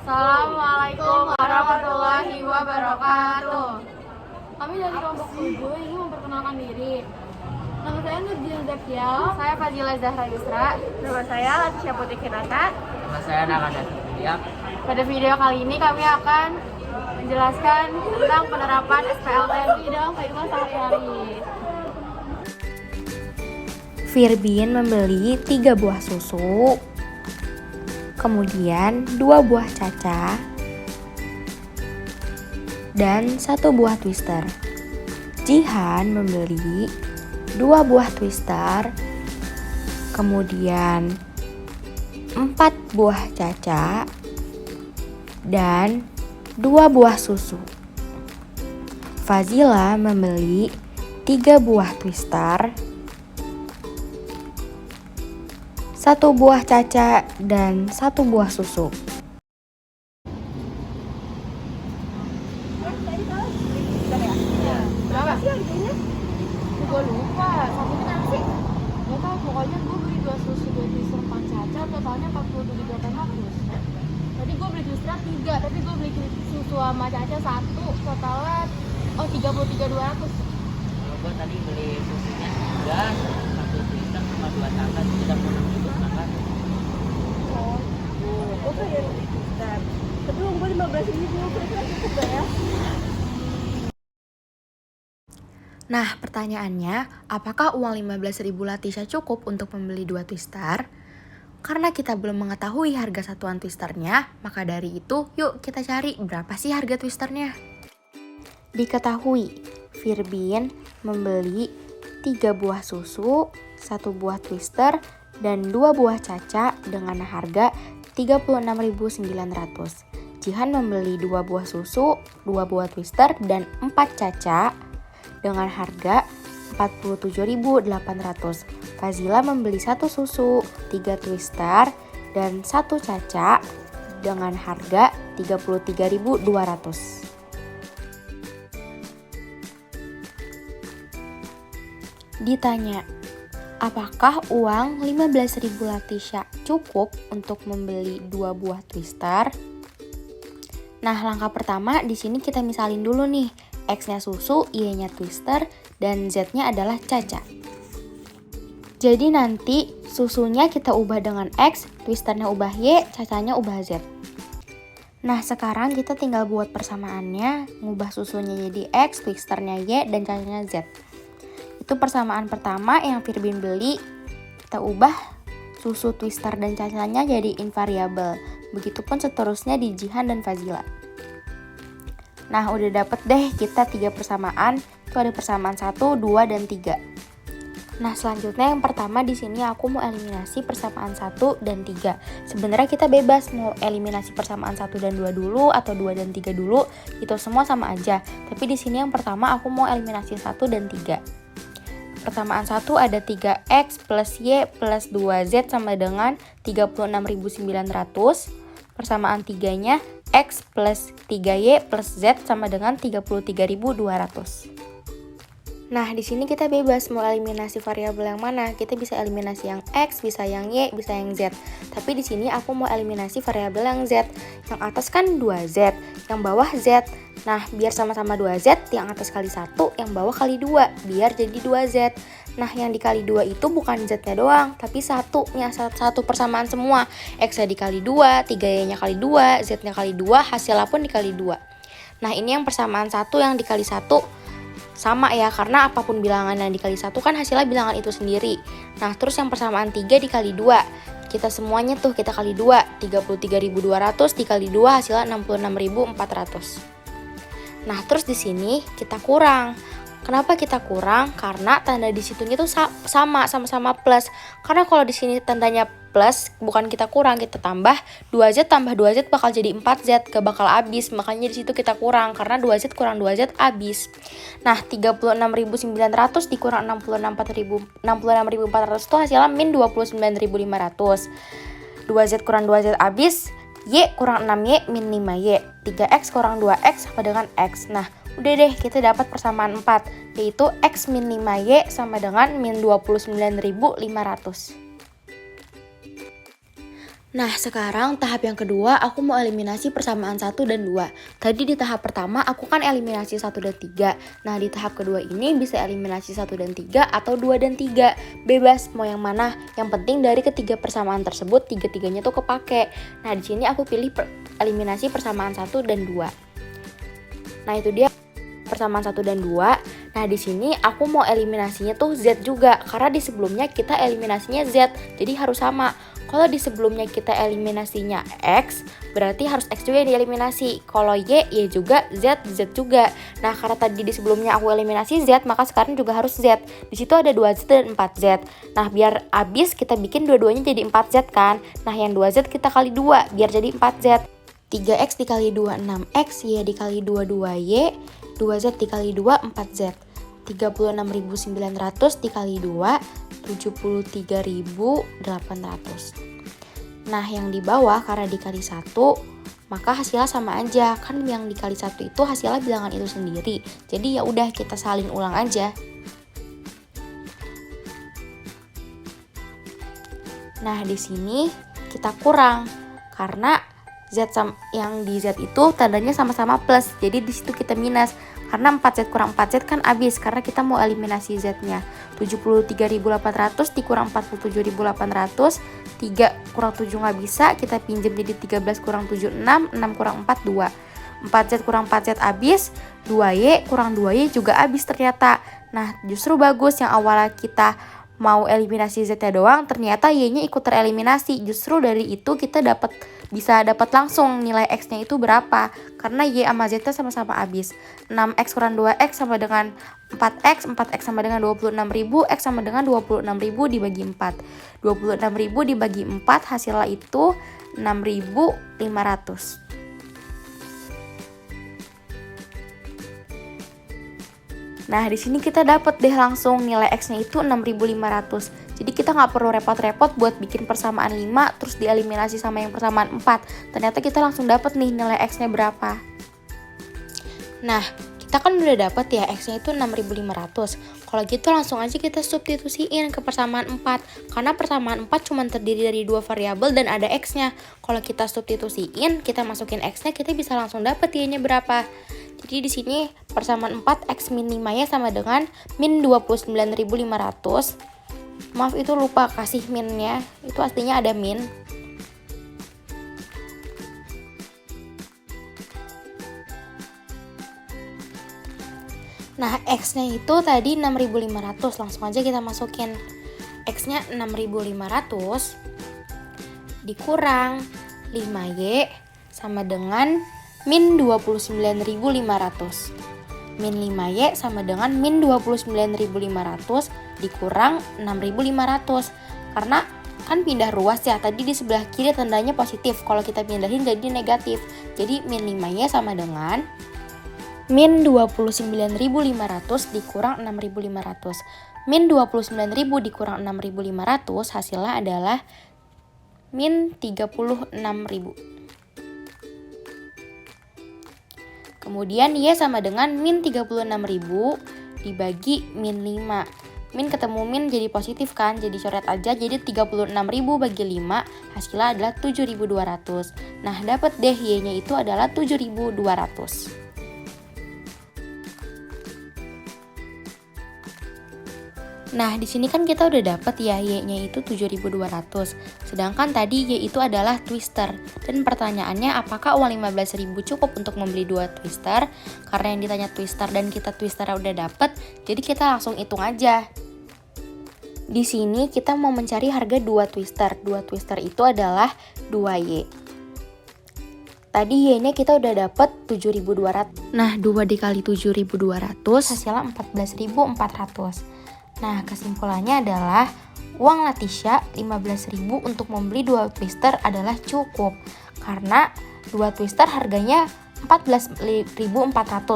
Assalamualaikum warahmatullahi wabarakatuh. Kami dari kelompok 7 ingin memperkenalkan diri. Nama saya Nurjin Zakial. Saya Fazila Zahra Yusra. Nama saya Latisha Putri Kinata. Nama saya Nakada Fidia. Pada video kali ini kami akan menjelaskan tentang penerapan SPLTMI dalam kehidupan sehari-hari. Firbin membeli 3 buah susu, kemudian 2 buah caca, dan 1 buah twister. Jihan membeli 2 buah twister, kemudian 4 buah caca, dan 2 buah susu. Fazila membeli 3 buah twister, 1 buah caca, dan 1 buah susu. Berapa sih harganya? Gue lupa. Satunya berapa sih? Gak tau, pokoknya gue beli 2 susu, 2 twister, 4 caca, totalnya 47.800. Tadi gue beli twister 3, tapi gue beli susu sama caca 1, totalnya 33.200. Kalau gue tadi beli susunya 3, 1 twister sama 2 caca, itu udah 6.000 makan. Oh, ya twister. Tapi uang gue 15.000, kira-kira cukup gak ya? Nah, pertanyaannya, apakah uang 15.000 Latisha cukup untuk membeli 2 twister? Karena kita belum mengetahui harga satuan twisternya, maka dari itu yuk kita cari berapa sih harga twisternya. Diketahui, Firbin membeli 3 buah susu, 1 buah twister, dan 2 buah caca dengan harga 36.900. Jihan membeli 2 buah susu, 2 buah twister, dan 4 caca dengan harga 47.800. Fazila membeli 1 susu, 3 twister, dan 1 caca dengan harga 33.200. Ditanya, apakah uang 15.000 Latisha cukup untuk membeli 2 buah twister? Nah, langkah pertama di sini kita misalin dulu nih. X-nya susu, Y-nya twister, dan Z-nya adalah caca. Jadi nanti susunya kita ubah dengan X, twisternya ubah Y, cacanya ubah Z. Nah, sekarang kita tinggal buat persamaannya, ngubah susunya jadi X, twisternya Y, dan cacanya Z. Itu persamaan pertama yang Firbin beli, kita ubah susu, twister, dan cacanya jadi invariabel. Begitupun seterusnya di Jihan dan Fazila. Nah, udah dapet deh kita 3 persamaan. Itu ada persamaan 1, 2, dan 3. Nah, selanjutnya yang pertama di sini aku mau eliminasi persamaan 1 dan 3. Sebenarnya kita bebas mau eliminasi persamaan 1 dan 2 dulu atau 2 dan 3 dulu. Itu semua sama aja. Tapi di sini yang pertama aku mau eliminasi 1 dan 3. Persamaan 1 ada 3X plus Y plus 2Z sama dengan 36.900. Persamaan 3-nya X plus 3Y plus Z sama dengan 33.200. Nah, di sini kita bebas mau eliminasi variabel yang mana. Kita bisa eliminasi yang X, bisa yang Y, bisa yang Z. Tapi di sini aku mau eliminasi variabel yang Z. Yang atas kan 2Z, yang bawah Z. Nah, biar sama-sama 2Z, yang atas kali 1, yang bawah kali 2, biar jadi 2Z. Nah, yang dikali 2 itu bukan Z-nya doang, tapi satunya, satu persamaan semua. X-nya dikali 2, 3Y-nya kali 2, Z-nya kali 2, hasilnya pun dikali 2. Nah, ini yang persamaan 1 yang dikali 1 sama ya, karena apapun bilangan yang dikali 1 kan hasilnya bilangan itu sendiri. Nah, terus yang persamaan 3 dikali 2. Kita semuanya tuh kita kali 2, 33.200 dikali 2 hasilnya 66.400. Nah, terus di sini kita kurang. Kenapa kita kurang? Karena tanda di situnya tuh sama-sama plus. Karena kalau di sini tandanya plus, bukan kita kurang, kita tambah 2Z tambah 2Z bakal jadi 4Z, gak bakal habis. Makanya di situ kita kurang karena 2Z kurang 2Z habis. Nah, 36.900 dikurang 66.400 itu hasilnya min 29.500. 2Z kurang 2Z habis, Y kurang 6Y min 5Y. 3X kurang 2X sama dengan X. Nah, udah deh, kita dapat persamaan 4, yaitu X min 5Y sama dengan min 29.500. Nah, sekarang tahap yang kedua aku mau eliminasi persamaan 1 dan 2. Tadi di tahap pertama aku kan eliminasi 1 dan 3. Nah, di tahap kedua ini bisa eliminasi 1 dan 3 atau 2 dan 3. Bebas mau yang mana. Yang penting dari ketiga persamaan tersebut tiga-tiganya tuh kepake. Nah, di sini aku pilih eliminasi persamaan 1 dan 2. Nah, itu dia persamaan 1 dan 2. Nah, di sini aku mau eliminasinya tuh Z juga karena di sebelumnya kita eliminasinya Z. Jadi harus sama. Kalau di sebelumnya kita eliminasinya X, berarti harus X juga yang dieliminasi. Kalau Y, Y juga, Z, Z juga. Nah, karena tadi di sebelumnya aku eliminasi Z, maka sekarang juga harus Z. Di situ ada 2Z dan 4Z. Nah, biar habis kita bikin dua-duanya jadi 4Z kan. Nah, yang 2Z kita kali 2, biar jadi 4Z. 3X dikali 2, 6X, Y dikali 2, 2Y, 2Z dikali 2, 4Z. 36.900 dikali 2, 73.800. Nah, yang di bawah karena dikali 1, maka hasilnya sama aja. Kan yang dikali 1 itu hasilnya bilangan itu sendiri. Jadi ya udah kita salin ulang aja. Nah, di sini kita kurang karena yang di Z itu tandanya sama-sama plus. Jadi di situ kita minus. Karena 4Z kurang 4Z kan habis karena kita mau eliminasi Z-nya. 73.800 dikurang 47.800, 3 kurang 7 nggak bisa, kita pinjam jadi 13 kurang 7, 6, 6 kurang 4, 2. 4Z kurang 4Z habis, 2Y kurang 2Y juga habis ternyata. Nah, justru bagus yang awalnya kita mau eliminasi Z-nya doang, ternyata Y-nya ikut tereliminasi. Justru dari itu kita bisa dapat langsung nilai X-nya itu berapa. Karena Y sama Z-nya sama-sama habis. 6X kurang 2X sama dengan 4X, 4X sama dengan 26.000, X sama dengan 26.000 dibagi 4. 26.000 dibagi 4 hasilnya itu 6.500. Nah, di sini kita dapat deh langsung nilai X-nya itu 6.500. Jadi kita nggak perlu repot-repot buat bikin persamaan 5 terus dieliminasi sama yang persamaan 4. Ternyata kita langsung dapat nih nilai X-nya berapa. Nah, kita kan udah dapat ya X-nya itu 6.500. Kalau gitu langsung aja kita substitusiin ke persamaan 4. Karena persamaan 4 cuma terdiri dari 2 variabel dan ada X-nya. Kalau kita substitusiin, kita masukin X-nya, kita bisa langsung dapat Y-nya berapa. Jadi di sini persamaan 4 X min 5-nya sama dengan min 29.500. Maaf itu lupa kasih minnya, itu aslinya ada min. Nah, X-nya itu tadi 6.500, langsung aja kita masukin. X-nya 6.500 dikurang 5Y sama dengan min 29.500. Min 5Y sama dengan min 29.500 dikurang 6.500. Karena kan pindah ruas ya, tadi di sebelah kiri tandanya positif, kalau kita pindahin jadi negatif. Jadi min 5Y sama dengan min 29.500 dikurang 6.500. Min 29.000 dikurang 6.500 hasilnya adalah min 36.000. Kemudian Y sama dengan min 36.000 dibagi min 5. Min ketemu min jadi positif kan, jadi coret aja, jadi 36.000 bagi 5 hasilnya adalah 7.200. Nah, dapat deh Y-nya itu adalah 7.200. Nah, di sini kan kita udah dapat ya Y-nya itu 7.200. Sedangkan tadi Y itu adalah twister. Dan pertanyaannya apakah uang 15.000 cukup untuk membeli 2 twister? Karena yang ditanya twister dan kita twisternya udah dapat, jadi kita langsung hitung aja. Di sini kita mau mencari harga 2 twister. 2 twister itu adalah 2Y. Tadi Y-nya kita udah dapat 7.200. Nah, 2 dikali 7.200 hasilnya 14.400. Nah, kesimpulannya adalah uang Latisha 15.000 untuk membeli 2 twister adalah cukup. Karena 2 twister harganya 14.400,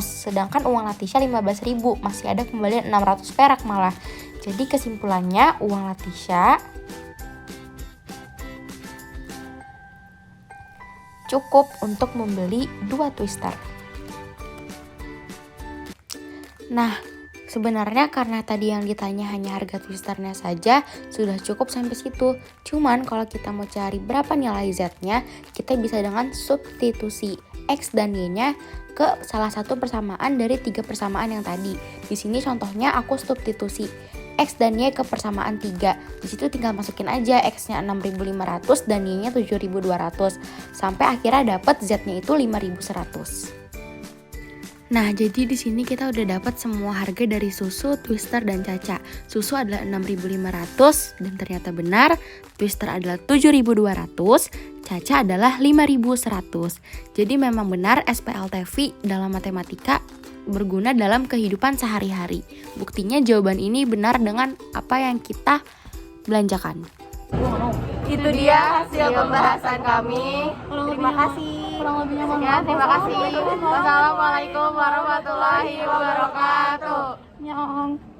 sedangkan uang Latisha 15.000, masih ada kembalian 600 perak malah. Jadi kesimpulannya uang Latisha cukup untuk membeli 2 twister. Nah, Sebenarnya karena tadi yang ditanya hanya harga twisternya saja sudah cukup sampai situ. Cuman kalau kita mau cari berapa nilai Z-nya, kita bisa dengan substitusi X dan Y-nya ke salah satu persamaan dari 3 persamaan yang tadi. Di sini contohnya aku substitusi X dan Y ke persamaan 3. Di situ tinggal masukin aja X-nya 6.500 dan Y-nya 7.200 sampai akhirnya dapat Z-nya itu 5.100. Nah, jadi di sini kita udah dapat semua harga dari Susu, Twister, dan Caca. Susu adalah 6.500 dan ternyata benar. Twister adalah 7.200, Caca adalah 5.100. Jadi memang benar SPLTV dalam matematika berguna dalam kehidupan sehari-hari. Buktinya jawaban ini benar dengan apa yang kita belanjakan. Itu dia hasil pembahasan kami. Terima kasih. Kurang lebihnya mohon Ya, maaf. terima kasih. Wassalamualaikum warahmatullahi wabarakatuh. Nyong.